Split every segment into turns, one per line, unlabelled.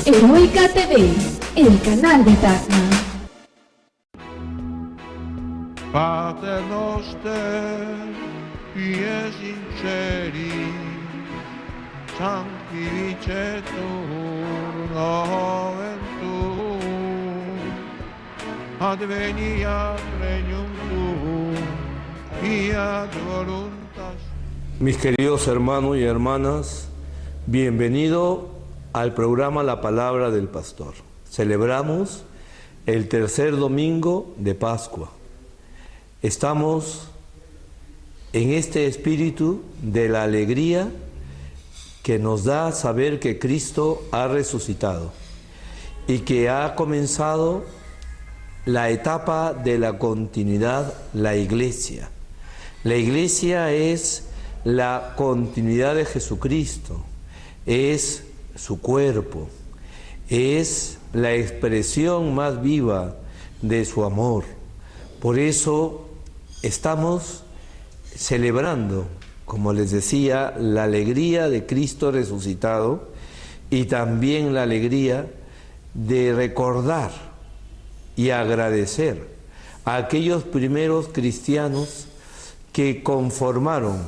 Heroica TV, el canal de Tacna.
Pater noster, qui sinceri, sanctificetur nomen tuum, adveniat regnum tuum, fiat voluntas.
Mis queridos hermanos y hermanas, bienvenido al programa La Palabra del Pastor. Celebramos el tercer domingo de Pascua. Estamos en este espíritu de la alegría que nos da saber que Cristo ha resucitado y que ha comenzado la etapa de la continuidad, la Iglesia. La Iglesia es la continuidad de Jesucristo, es su cuerpo, es la expresión más viva de su amor. Por eso estamos celebrando, como les decía, la alegría de Cristo resucitado y también la alegría de recordar y agradecer a aquellos primeros cristianos que conformaron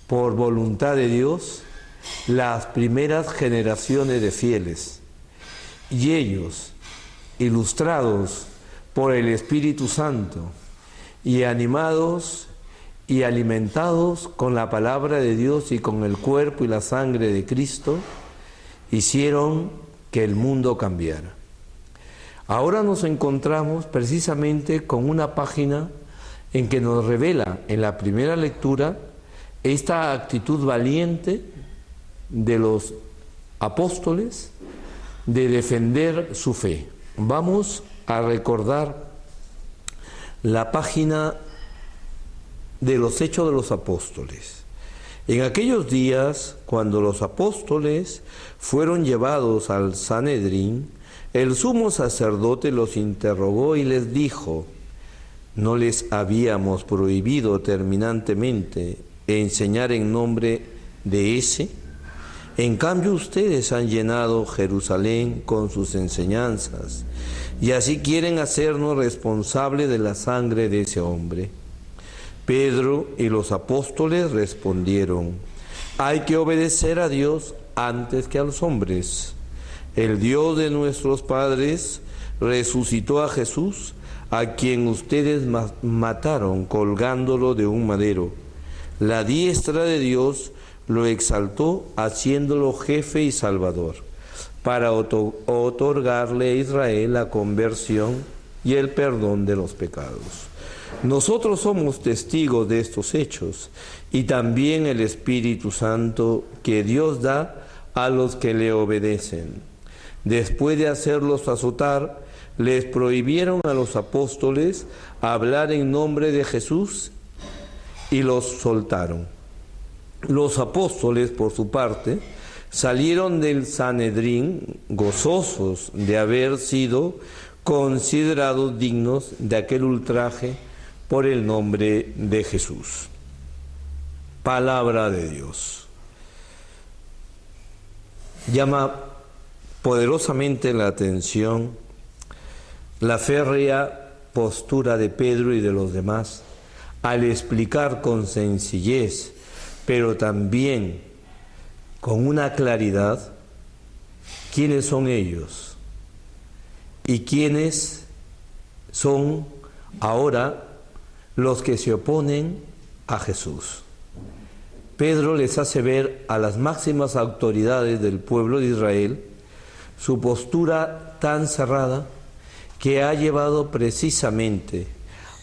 por voluntad de Dios las primeras generaciones de fieles. Y ellos, ilustrados por el Espíritu Santo y animados y alimentados con la palabra de Dios y con el cuerpo y la sangre de Cristo, hicieron que el mundo cambiara. Ahora nos encontramos precisamente con una página en que nos revela en la primera lectura esta actitud valiente de los apóstoles de defender su fe. Vamos a recordar la página de los Hechos de los Apóstoles. En aquellos días, cuando los apóstoles fueron llevados al Sanedrín, el sumo sacerdote los interrogó y les dijo: ¿no les habíamos prohibido terminantemente enseñar en nombre de ese? En cambio ustedes han llenado Jerusalén con sus enseñanzas y así quieren hacernos responsables de la sangre de ese hombre. Pedro y los apóstoles respondieron: hay que obedecer a Dios antes que a los hombres. El Dios de nuestros padres resucitó a Jesús, a quien ustedes mataron colgándolo de un madero. La diestra de Dios lo exaltó haciéndolo jefe y salvador, para otorgarle a Israel la conversión y el perdón de los pecados. Nosotros somos testigos de estos hechos y también el Espíritu Santo que Dios da a los que le obedecen. Después de hacerlos azotar, les prohibieron a los apóstoles hablar en nombre de Jesús y los soltaron. Los apóstoles, por su parte, salieron del Sanedrín gozosos de haber sido considerados dignos de aquel ultraje por el nombre de Jesús. Palabra de Dios. Llama poderosamente la atención la férrea postura de Pedro y de los demás al explicar con sencillez, pero también con una claridad, quiénes son ellos y quiénes son ahora los que se oponen a Jesús. Pedro les hace ver a las máximas autoridades del pueblo de Israel su postura tan cerrada que ha llevado precisamente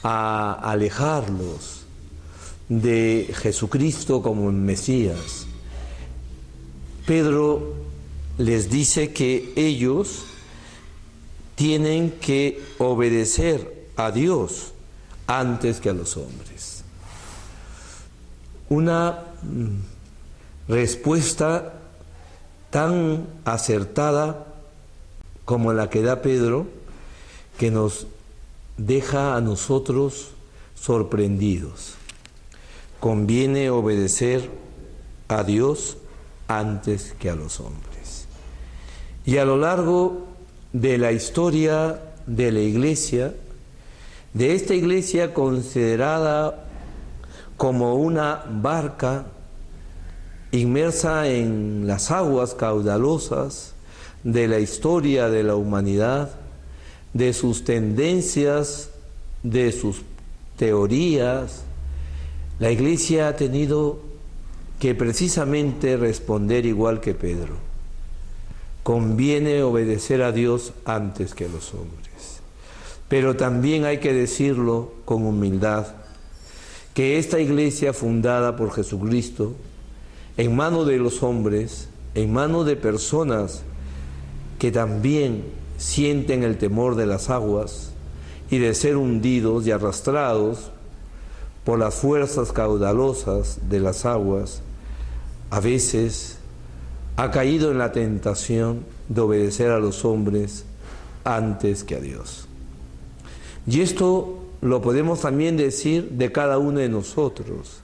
a alejarlos de Jesucristo como Mesías. Pedro les dice que ellos tienen que obedecer a Dios antes que a los hombres. Una respuesta tan acertada como la que da Pedro, que nos deja a nosotros sorprendidos. Conviene obedecer a Dios antes que a los hombres. Y a lo largo de la historia de la iglesia, de esta iglesia considerada como una barca inmersa en las aguas caudalosas de la historia de la humanidad, de sus tendencias, de sus teorías, la iglesia ha tenido que precisamente responder igual que Pedro. Conviene obedecer a Dios antes que a los hombres. Pero también hay que decirlo con humildad, que esta iglesia fundada por Jesucristo, en manos de los hombres, en manos de personas que también sienten el temor de las aguas y de ser hundidos y arrastrados por las fuerzas caudalosas de las aguas, a veces ha caído en la tentación de obedecer a los hombres antes que a Dios. Y esto lo podemos también decir de cada uno de nosotros.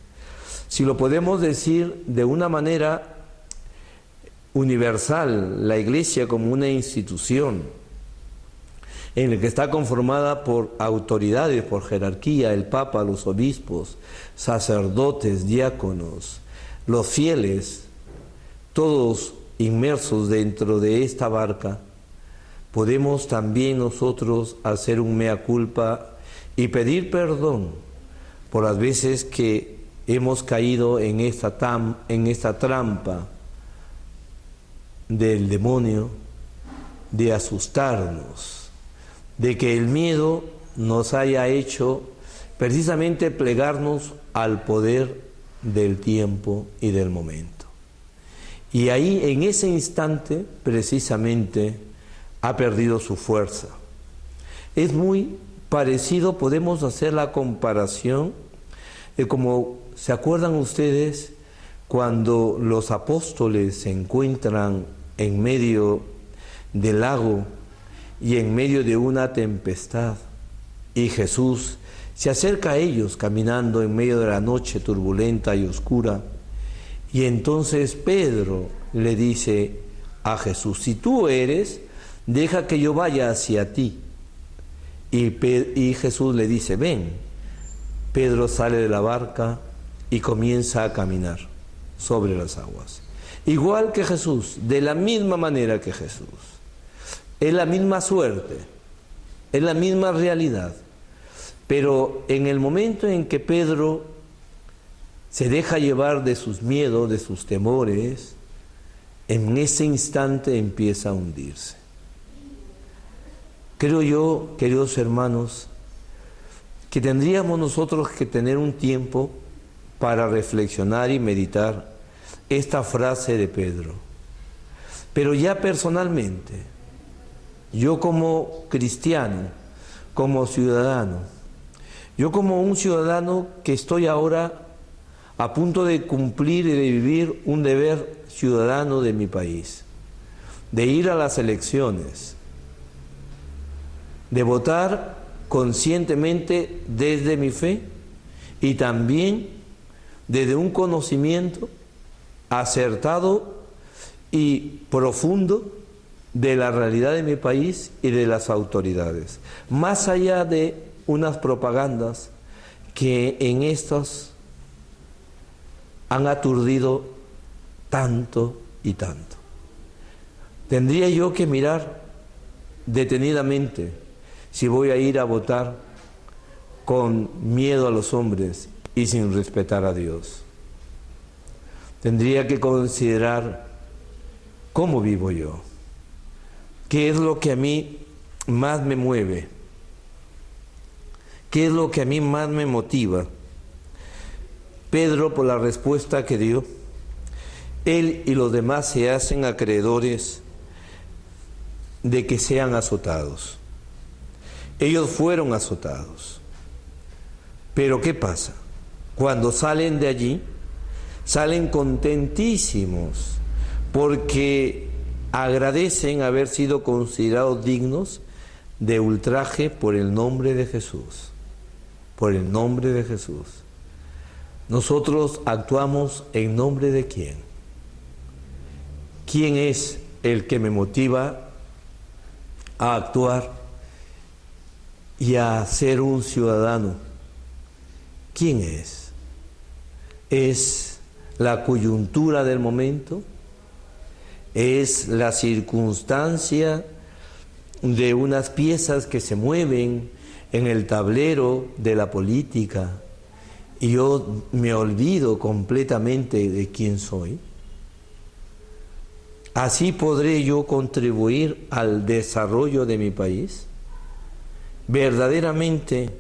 Si lo podemos decir de una manera universal, la Iglesia como una institución en la que está conformada por autoridades, por jerarquía, el Papa, los obispos, sacerdotes, diáconos, los fieles, todos inmersos dentro de esta barca, podemos también nosotros hacer un mea culpa y pedir perdón por las veces que hemos caído en esta trampa del demonio, de asustarnos, de que el miedo nos haya hecho precisamente plegarnos al poder del tiempo y del momento. Y ahí, en ese instante, precisamente, ha perdido su fuerza. Es muy parecido, podemos hacer la comparación de como, ¿se acuerdan ustedes cuando los apóstoles se encuentran en medio del lago y en medio de una tempestad y Jesús se acerca a ellos caminando en medio de la noche turbulenta y oscura? Y entonces Pedro le dice a Jesús: si tú eres, deja que yo vaya hacia ti. Y Jesús le dice: ven. Pedro sale de la barca y comienza a caminar sobre las aguas. Igual que Jesús, de la misma manera que Jesús. Es la misma suerte, es la misma realidad. Pero en el momento en que Pedro se deja llevar de sus miedos, de sus temores, en ese instante empieza a hundirse. Creo yo, queridos hermanos, que tendríamos nosotros que tener un tiempo para reflexionar y meditar esta frase de Pedro. Pero ya personalmente, yo como cristiano, como ciudadano, yo como un ciudadano que estoy ahora a punto de cumplir y de vivir un deber ciudadano de mi país, de ir a las elecciones, de votar conscientemente desde mi fe y también desde un conocimiento acertado y profundo de la realidad de mi país y de las autoridades, más allá de unas propagandas que en estas han aturdido tanto y tanto. Tendría yo que mirar detenidamente si voy a ir a votar con miedo a los hombres y sin respetar a Dios. Tendría que considerar cómo vivo yo, qué es lo que a mí más me mueve, qué es lo que a mí más me motiva. Pedro, por la respuesta que dio, él y los demás se hacen acreedores de que sean azotados. Ellos fueron azotados. Pero ¿qué pasa? Cuando salen de allí, salen contentísimos porque agradecen haber sido considerados dignos de ultraje por el nombre de Jesús. Por el nombre de Jesús. Nosotros actuamos en nombre de ¿quién? ¿Quién es el que me motiva a actuar y a ser un ciudadano. ¿Quién es? ¿Es la coyuntura del momento? ¿Es la circunstancia de unas piezas que se mueven en el tablero de la política y yo me olvido completamente de quién soy? ¿Así podré yo contribuir al desarrollo de mi país? Verdaderamente,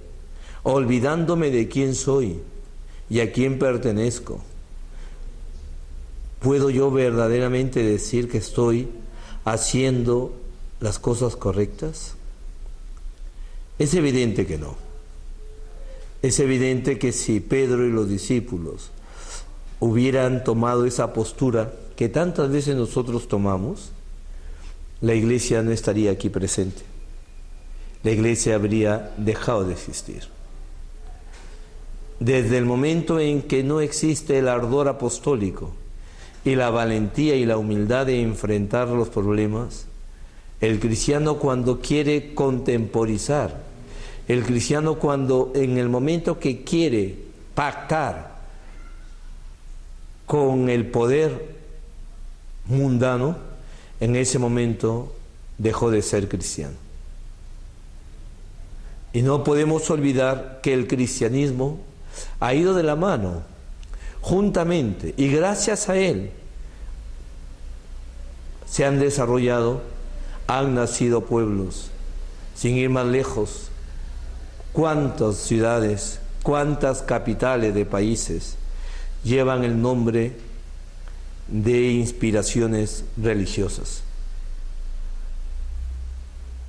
olvidándome de quién soy y a quién pertenezco, ¿puedo yo verdaderamente decir que estoy haciendo las cosas correctas? Es evidente que no. Es evidente que si Pedro y los discípulos hubieran tomado esa postura que tantas veces nosotros tomamos, la iglesia no estaría aquí presente. La iglesia habría dejado de existir. Desde el momento en que no existe el ardor apostólico y la valentía y la humildad de enfrentar los problemas, el cristiano cuando quiere contemporizar, el cristiano cuando en el momento que quiere pactar con el poder mundano, en ese momento dejó de ser cristiano. Y no podemos olvidar que el cristianismo ha ido de la mano, juntamente, y gracias a él se han desarrollado, han nacido pueblos. Sin ir más lejos, cuántas ciudades, cuántas capitales de países llevan el nombre de inspiraciones religiosas.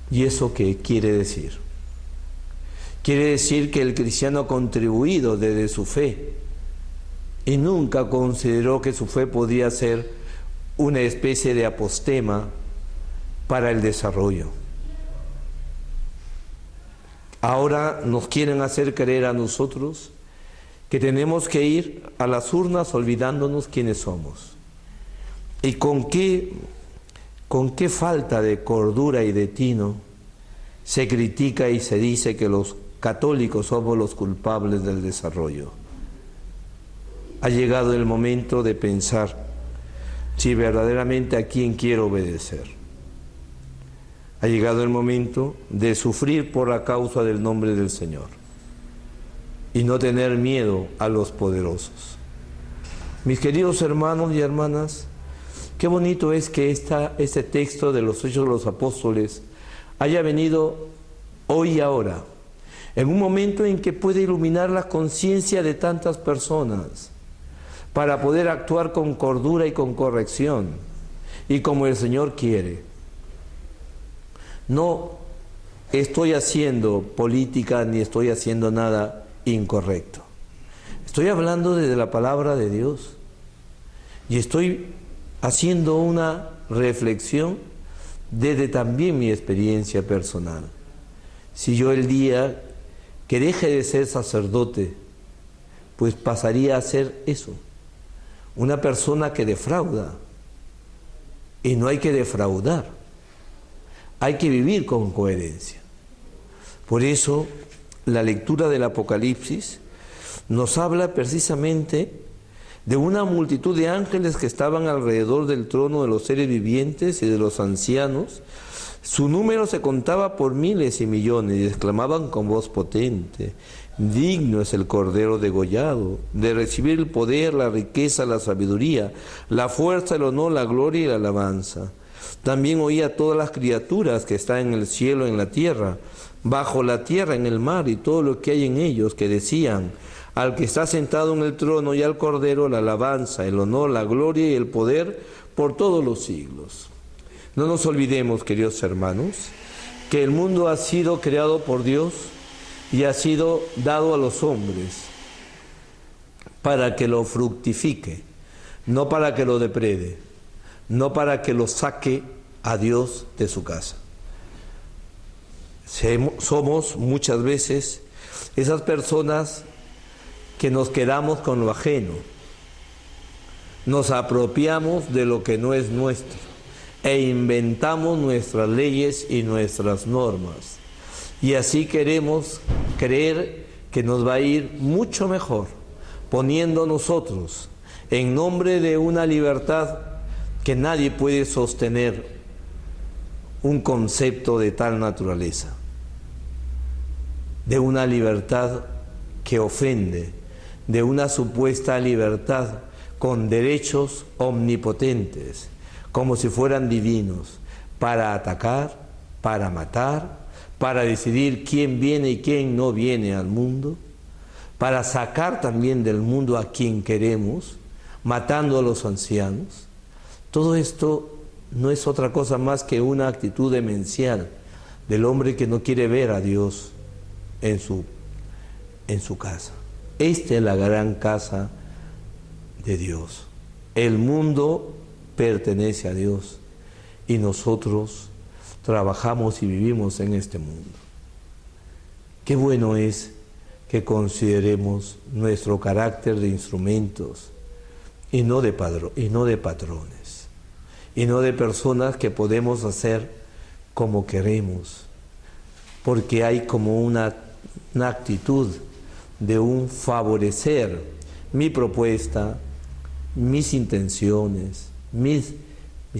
¿Y eso qué quiere decir? Quiere decir que el cristiano ha contribuido desde su fe y nunca consideró que su fe podía ser una especie de apostema para el desarrollo. Ahora nos quieren hacer creer a nosotros que tenemos que ir a las urnas olvidándonos quiénes somos. ¿Y con qué falta de cordura y de tino se critica y se dice que los católicos somos los culpables del desarrollo? Ha llegado el momento de pensar si verdaderamente a quién quiero obedecer. Ha llegado el momento de sufrir por la causa del nombre del Señor y no tener miedo a los poderosos. Mis queridos hermanos y hermanas, qué bonito es que este texto de los Hechos de los Apóstoles haya venido hoy y ahora, en un momento en que puede iluminar la conciencia de tantas personas para poder actuar con cordura y con corrección y como el Señor quiere. No estoy haciendo política ni estoy haciendo nada incorrecto. Estoy hablando desde la palabra de Dios y estoy haciendo una reflexión desde también mi experiencia personal. Si yo el día que deje de ser sacerdote, pues pasaría a ser eso, una persona que defrauda. Y no hay que defraudar, hay que vivir con coherencia. Por eso la lectura del Apocalipsis nos habla precisamente de una multitud de ángeles que estaban alrededor del trono de los seres vivientes y de los ancianos. Su número se contaba por miles y millones y exclamaban con voz potente: digno es el Cordero degollado de recibir el poder, la riqueza, la sabiduría, la fuerza, el honor, la gloria y la alabanza. También oía a todas las criaturas que están en el cielo, en la tierra, bajo la tierra, en el mar y todo lo que hay en ellos, que decían: al que está sentado en el trono y al Cordero, la alabanza, el honor, la gloria y el poder por todos los siglos. No nos olvidemos, queridos hermanos, que el mundo ha sido creado por Dios y ha sido dado a los hombres para que lo fructifique, no para que lo deprede, no para que lo saque a Dios de su casa. Somos muchas veces esas personas que nos quedamos con lo ajeno, nos apropiamos de lo que no es nuestro e inventamos nuestras leyes y nuestras normas. Y así queremos creer que nos va a ir mucho mejor, poniendo nosotros, en nombre de una libertad que nadie puede sostener, un concepto de tal naturaleza, de una libertad que ofende, de una supuesta libertad con derechos omnipotentes, como si fueran divinos, para atacar, para matar, para decidir quién viene y quién no viene al mundo, para sacar también del mundo a quien queremos, matando a los ancianos. Todo esto no es otra cosa más que una actitud demencial del hombre que no quiere ver a Dios en su casa. Esta es la gran casa de Dios. El mundo pertenece a Dios y nosotros trabajamos y vivimos en este mundo. Qué bueno es que consideremos nuestro carácter de instrumentos y no de patrones, y no de personas que podemos hacer como queremos, porque hay como una actitud de un favorecer mi propuesta, mis intenciones, mis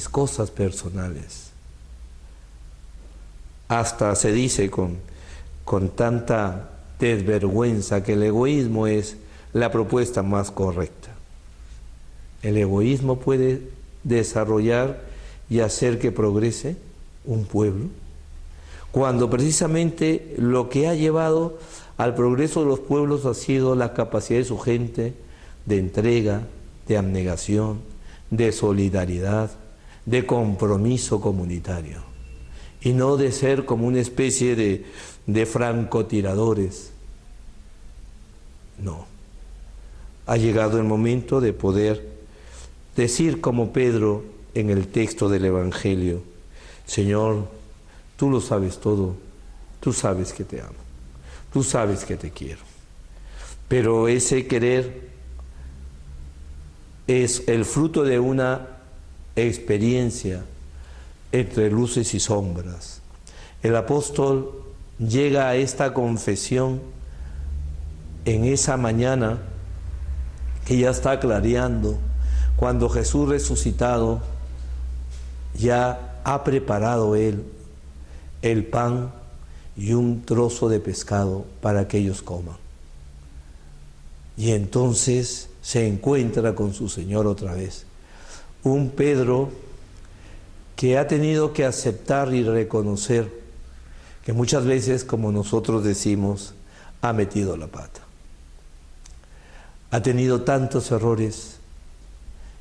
cosas personales. Hasta se dice con tanta desvergüenza que el egoísmo es la propuesta más correcta. El egoísmo puede desarrollar y hacer que progrese un pueblo, cuando precisamente lo que ha llevado al progreso de los pueblos ha sido la capacidad de su gente de entrega, de abnegación, de solidaridad, de compromiso comunitario, y no de ser como una especie de francotiradores. No. Ha llegado el momento de poder decir como Pedro en el texto del Evangelio: Señor, tú lo sabes todo, tú sabes que te amo, tú sabes que te quiero. Pero ese querer es el fruto de una experiencia entre luces y sombras. El apóstol llega a esta confesión en esa mañana que ya está clareando, cuando Jesús resucitado ya ha preparado él el pan y un trozo de pescado para que ellos coman. Y entonces se encuentra con su Señor otra vez. Un Pedro que ha tenido que aceptar y reconocer que muchas veces, como nosotros decimos, ha metido la pata. Ha tenido tantos errores,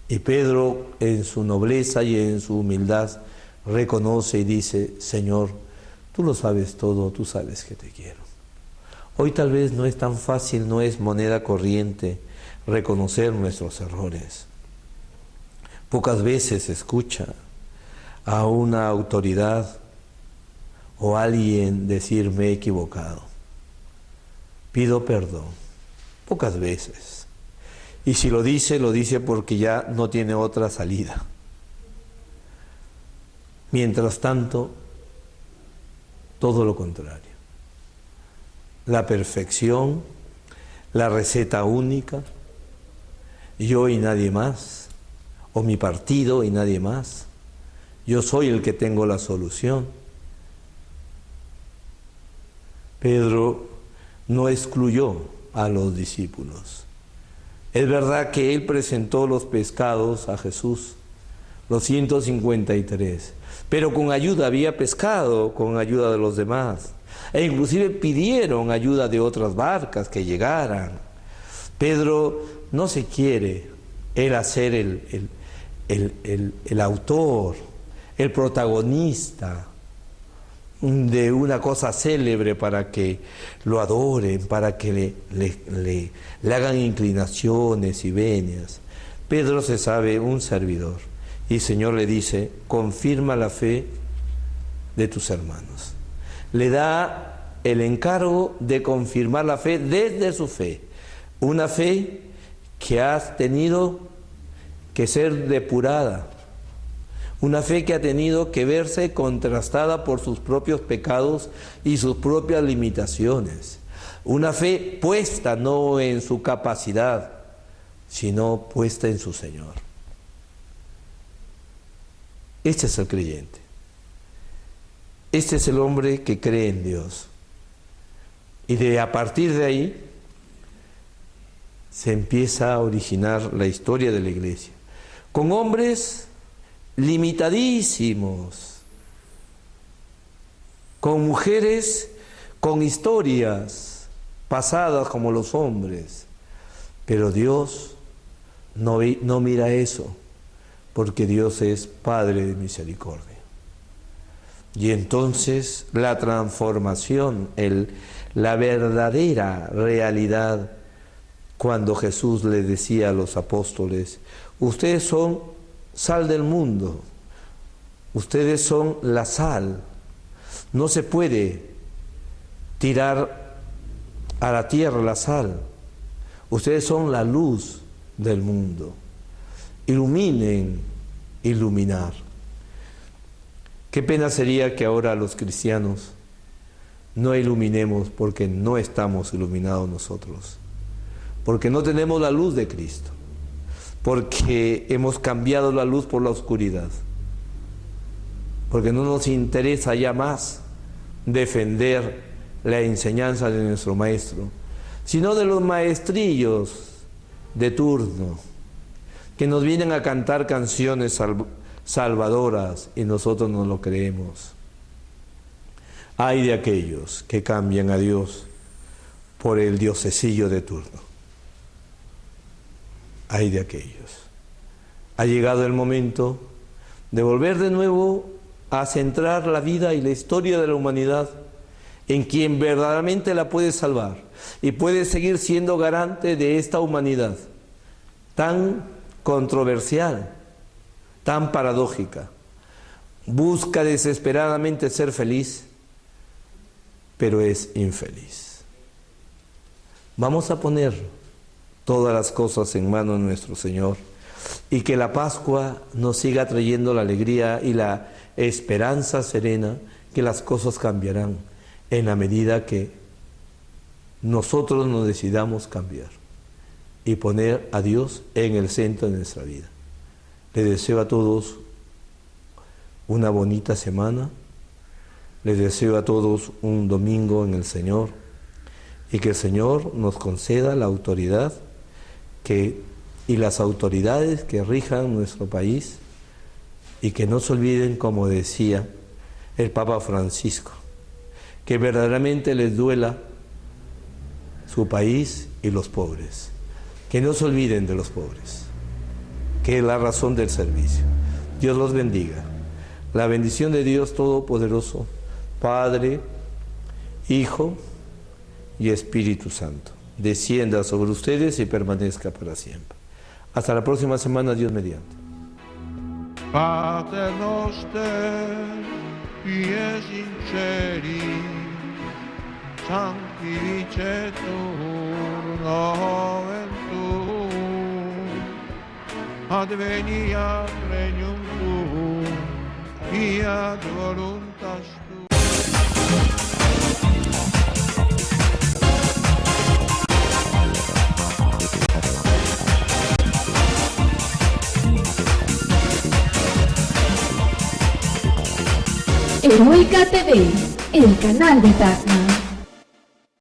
y Pedro, en su nobleza y en su humildad, reconoce y dice: Señor, tú lo sabes todo, tú sabes que te quiero. Hoy tal vez no es tan fácil, no es moneda corriente reconocer nuestros errores. Pocas veces se escucha a una autoridad o a alguien decir: me he equivocado, pido perdón. Pocas veces. Y si lo dice porque ya no tiene otra salida. Mientras tanto, todo lo contrario. La perfección, la receta única, yo y nadie más, o mi partido y nadie más. Yo soy el que tengo la solución. Pedro no excluyó a los discípulos. Es verdad que él presentó los pescados a Jesús, los 153, pero con ayuda, había pescado con ayuda de los demás, e inclusive pidieron ayuda de otras barcas que llegaran. Pedro no se quiere él hacer el autor, el protagonista de una cosa célebre para que lo adoren, para que le hagan inclinaciones y venias. Pedro se sabe un servidor, y el Señor le dice: confirma la fe de tus hermanos. Le da el encargo de confirmar la fe desde su fe, una fe que ha tenido que ser depurada, Una fe que ha tenido que verse contrastada por sus propios pecados y sus propias limitaciones. Una fe puesta no en su capacidad, sino puesta en su Señor. Este es el creyente. Este es el hombre que cree en Dios. Y a partir de ahí se empieza a originar la historia de la iglesia. Con hombres limitadísimos, con mujeres con historias pasadas como los hombres, pero Dios no mira eso, porque Dios es Padre de misericordia. Y entonces la transformación, la verdadera realidad, cuando Jesús le decía a los apóstoles: ustedes son sal del mundo, ustedes son la sal, no se puede tirar a la tierra la sal, ustedes son la luz del mundo, iluminen, iluminar. Qué pena sería que ahora los cristianos no iluminemos, porque no estamos iluminados nosotros, porque no tenemos la luz de Cristo, porque hemos cambiado la luz por la oscuridad, porque no nos interesa ya más defender la enseñanza de nuestro maestro, sino de los maestrillos de turno, que nos vienen a cantar canciones salvadoras y nosotros no lo creemos. Ay de aquellos que cambian a Dios por el diosesillo de turno. Ay de aquellos. Ha llegado el momento de volver de nuevo a centrar la vida y la historia de la humanidad en quien verdaderamente la puede salvar y puede seguir siendo garante de esta humanidad tan controversial, tan paradójica. Busca desesperadamente ser feliz, pero es infeliz. Vamos a poner todas las cosas en manos de nuestro Señor, y que la Pascua nos siga trayendo la alegría y la esperanza serena que las cosas cambiarán en la medida que nosotros nos decidamos cambiar y poner a Dios en el centro de nuestra vida. Les deseo a todos una bonita semana, les deseo a todos un domingo en el Señor, y que el Señor nos conceda la autoridad y las autoridades que rijan nuestro país, y que no se olviden, como decía el Papa Francisco, que verdaderamente les duela su país y los pobres, que no se olviden de los pobres, que es la razón del servicio. Dios los bendiga. La bendición de Dios Todopoderoso, Padre, Hijo y Espíritu Santo, descienda sobre ustedes y permanezca para siempre. Hasta la próxima semana, Dios mediante.
Pater noster, qui es in celi, sanctificetur nomen tuum, adveniat regnum tuum, fiat voluntas tua.
Heroica TV, el canal de Tacna.